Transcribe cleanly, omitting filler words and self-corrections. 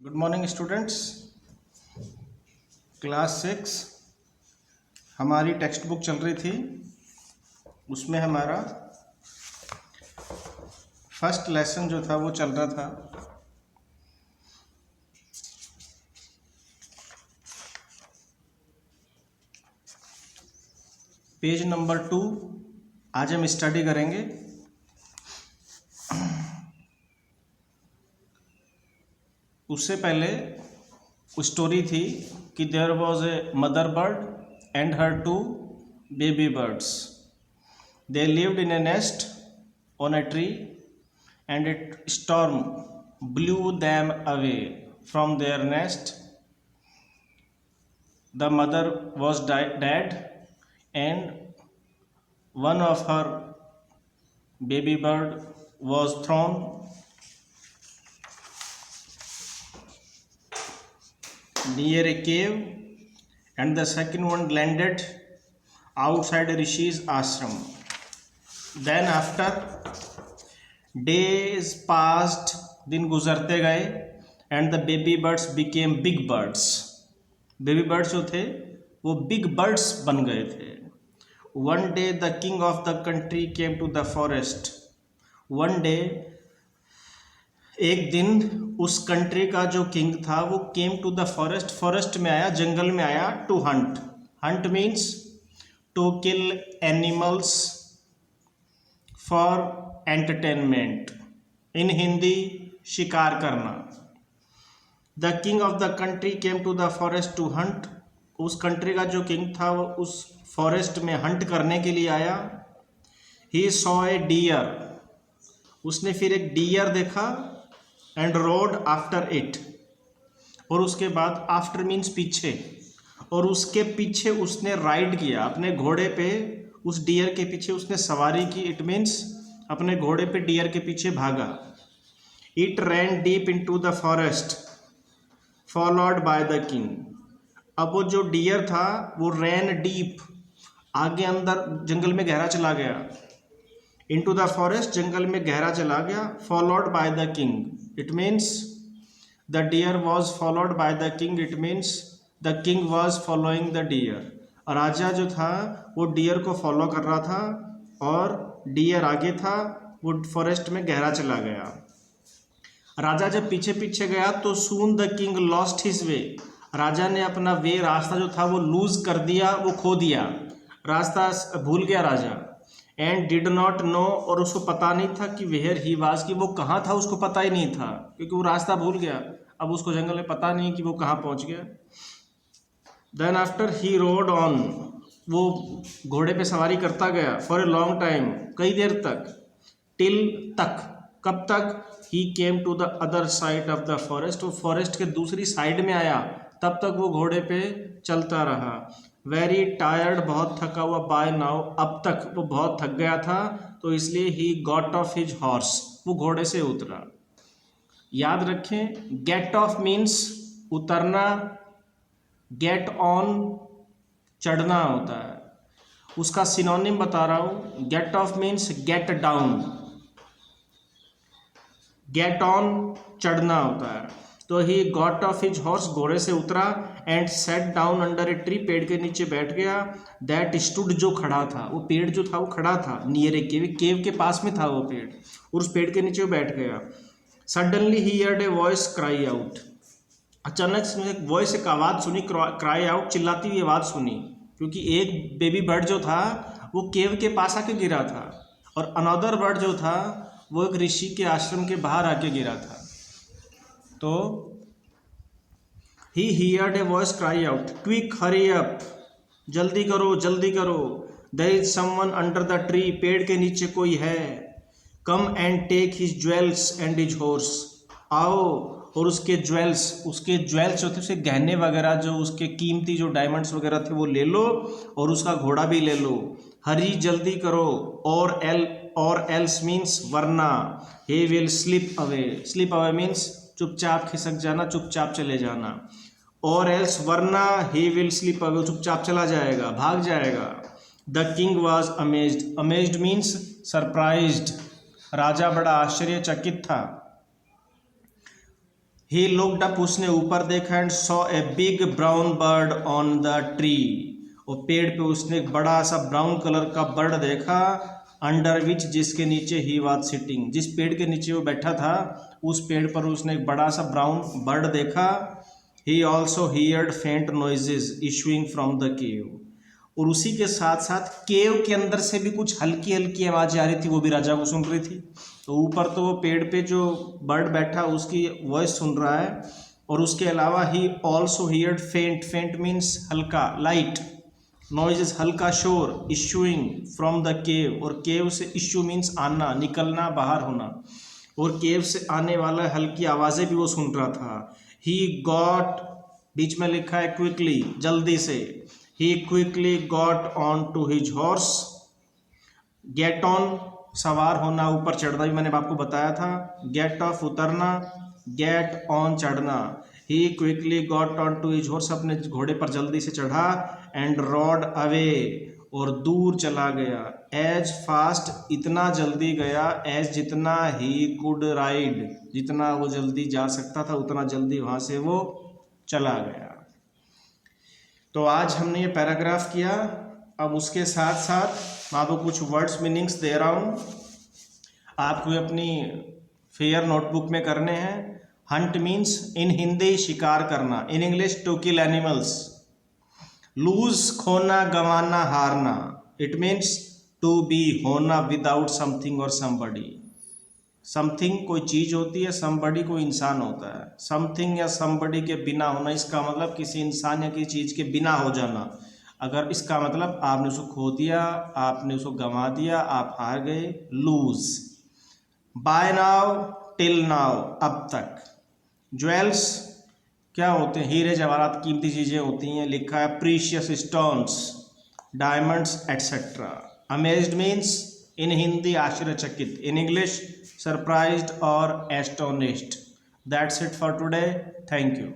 Good morning students. Class 6 हमारी text book चल रही थी, उसमें हमारा फर्स्ट लेसन जो था वो चल रहा था। पेज नंबर 2 आज हम स्टडी करेंगे। उससे पहले स्टोरी थी कि there was a mother bird and her 2 baby birds. They lived in a nest on a tree and it storm blew them away from their nest. The mother was dead and one of her baby bird was thrown near a cave and the second one landed outside Rishi's ashram. Then after days passed, दिन गुजरते गए and the baby birds became big birds. Baby birds जो थे वो big birds बन गए थे। One day the king of the country came to the forest. One day एक दिन उस कंट्री का जो किंग था वो came to the forest, forest में आया, जंगल में आया, to hunt. Hunt means to kill animals for entertainment, in Hindi शिकार करना। The king of the country came to the forest to hunt. उस कंट्री का जो किंग था वो उस फॉरेस्ट में हंट करने के लिए आया। ही सॉ ए डियर, उसने फिर एक डियर देखा एंड रोड आफ्टर इट, और उसके बाद आफ्टर मीन्स पीछे, और उसके पीछे उसने राइड किया अपने घोड़े पे। उस डियर के पीछे उसने सवारी की, इट मीन्स अपने घोड़े पे डियर के पीछे भागा। It ran deep into the forest followed by the king. अब वो जो डियर था वो रैन डीप, आगे अंदर जंगल में गहरा चला गया। इन टू द फॉरेस्ट, जंगल में गहरा चला गया। Followed by the king, it means the deer was followed by the king, it means the king was following the deer. राजा जो था वो डियर को फॉलो कर रहा था और डियर आगे था, वो फॉरेस्ट में गहरा चला गया। राजा जब पीछे पीछे गया तो soon the king lost his way. राजा ने अपना वे, रास्ता जो था वो लूज कर दिया, वो खो दिया, रास्ता भूल गया राजा। एंड डिड नॉट नो, और उसको पता नहीं था कि वेयर ही वाज, कि वो कहाँ था, उसको पता ही नहीं था क्योंकि वो रास्ता भूल गया। अब उसको जंगल में पता नहीं कि वो कहाँ पहुँच गया। Then after he rode on, वो घोड़े पे सवारी करता गया फॉर ए लॉन्ग टाइम, कई देर तक, टिल तक, कब तक, he came to the other side of the forest, वो फॉरेस्ट के दूसरी साइड में आया, तब तक वो घोड़े पे चलता रहा। वेरी टायर्ड, बहुत थका हुआ, बाय नाउ, अब तक वो बहुत थक गया था, तो इसलिए ही गॉट ऑफ हिज हॉर्स, वो घोड़े से उतरा। याद रखें, गेट ऑफ मीन्स उतरना, गेट ऑन चढ़ना होता है। उसका सिनोनिम बता रहा हूँ, get off means get down, get on चढ़ना होता है। तो he got off his horse, घोड़े से उतरा, and sat down under a tree, पेड़ के नीचे बैठ गया। दैट स्टूड, जो खड़ा था, वो पेड़ जो था वो खड़ा था, नियर ए केव, केव के पास में था वो पेड़, और उस पेड़ के नीचे वो बैठ गया। Suddenly he heard a voice cry out, अचानक से एक वॉइस, एक आवाज़ सुनी, क्राई आउट, चिल्लाती हुई आवाज़ सुनी, क्योंकि एक बेबी बर्ड जो था वो केव के पास आके गिरा था, और अनदर बर्ड जो था वो एक ऋषि के आश्रम के बाहर आके गिरा था। तो he heard a voice cry out, quick hurry up, जल्दी करो जल्दी करो, there is someone under the tree, पेड़ के नीचे कोई है। Come and take his jewels and his horse, आओ और उसके ज्वेल्स जो थे, उसके गहने वगैरह, जो उसके कीमती जो डायमंड्स वगैरह थे वो ले लो, और उसका घोड़ा भी ले लो। हरी, जल्दी करो, और एल्स मीन्स वरना, he will slip away, slip away means चुपचाप खिसक जाना, चुपचाप चले जाना, और एल्स वरना, ही विल स्लिप अवे, चुपचाप चला जाएगा, भाग जाएगा। The king was amazed, amazed means surprised, राजा बड़ा आश्चर्यचकित था। ही लुक्ड अप, उसने ऊपर देखा, and saw a big brown bird on the tree, और पेड़ पे उसने एक बड़ा सा ब्राउन कलर का बर्ड देखा, अंडर विच, जिसके नीचे ही वाज सिटिंग, जिस पेड़ के नीचे वो बैठा था उस पेड़ पर उसने एक बड़ा सा ब्राउन बर्ड देखा। ही ऑल्सो हियर्ड फेंट noises issuing from the cave, और उसी के साथ साथ केव के अंदर से भी कुछ हल्की हल्की आवाज़ें आ रही थी, वो भी राजा को सुन रही थी। तो ऊपर तो वो पेड़ पे जो बर्ड बैठा उसकी वॉइस सुन रहा है, और उसके अलावा ही ऑल्सो हियर्ड फेंट, फेंट मीन्स हल्का, लाइट, नॉइजेस हल्का शोर, इशूइंग फ्रॉम द केव, और केव से इशू मीन्स आना, निकलना, बाहर होना, और केव से आने वाला हल्की आवाज़ें भी वो सुन रहा था। ही गॉट, बीच में लिखा है क्विकली, जल्दी से। He quickly got on to his horse, get on सवार होना, ऊपर चढ़ना भी मैंने आपको बताया था, गेट ऑफ उतरना, गेट ऑन चढ़ना। He quickly got on to his horse, अपने घोड़े पर जल्दी से चढ़ा, एंड रॉड अवे, और दूर चला गया, एज फास्ट, इतना जल्दी गया, एज जितना, ही कुड राइड, जितना वो जल्दी जा सकता था उतना जल्दी वहाँ से वो चला गया। तो आज हमने ये पैराग्राफ किया। अब उसके साथ साथ मैं आपको कुछ वर्ड्स मीनिंग्स दे रहा हूँ, आपको अपनी फेयर नोटबुक में करने हैं। हंट मीन्स इन हिंदी शिकार करना, in English to kill animals. Lose, खोना, गंवाना, हारना, इट मीन्स टू बी, होना विदाउट समथिंग और समबडी। समथिंग कोई चीज़ होती है, समबडी कोई इंसान होता है। समथिंग या समबडी के बिना होना, इसका मतलब किसी इंसान या किसी चीज़ के बिना हो जाना। अगर इसका मतलब आपने उसको खो दिया, आपने उसको गंवा दिया, आप हार गए, lose. By now, till now, अब तक। ज्वेल्स क्या होते हैं? हीरे जवाहरात, कीमती चीज़ें होती हैं। लिखा है precious stones, diamonds etcetera. Amazed means in Hindi आश्चर्यचकित, इन इंग्लिश सरप्राइज्ड और astonished. That's it for today, thank you.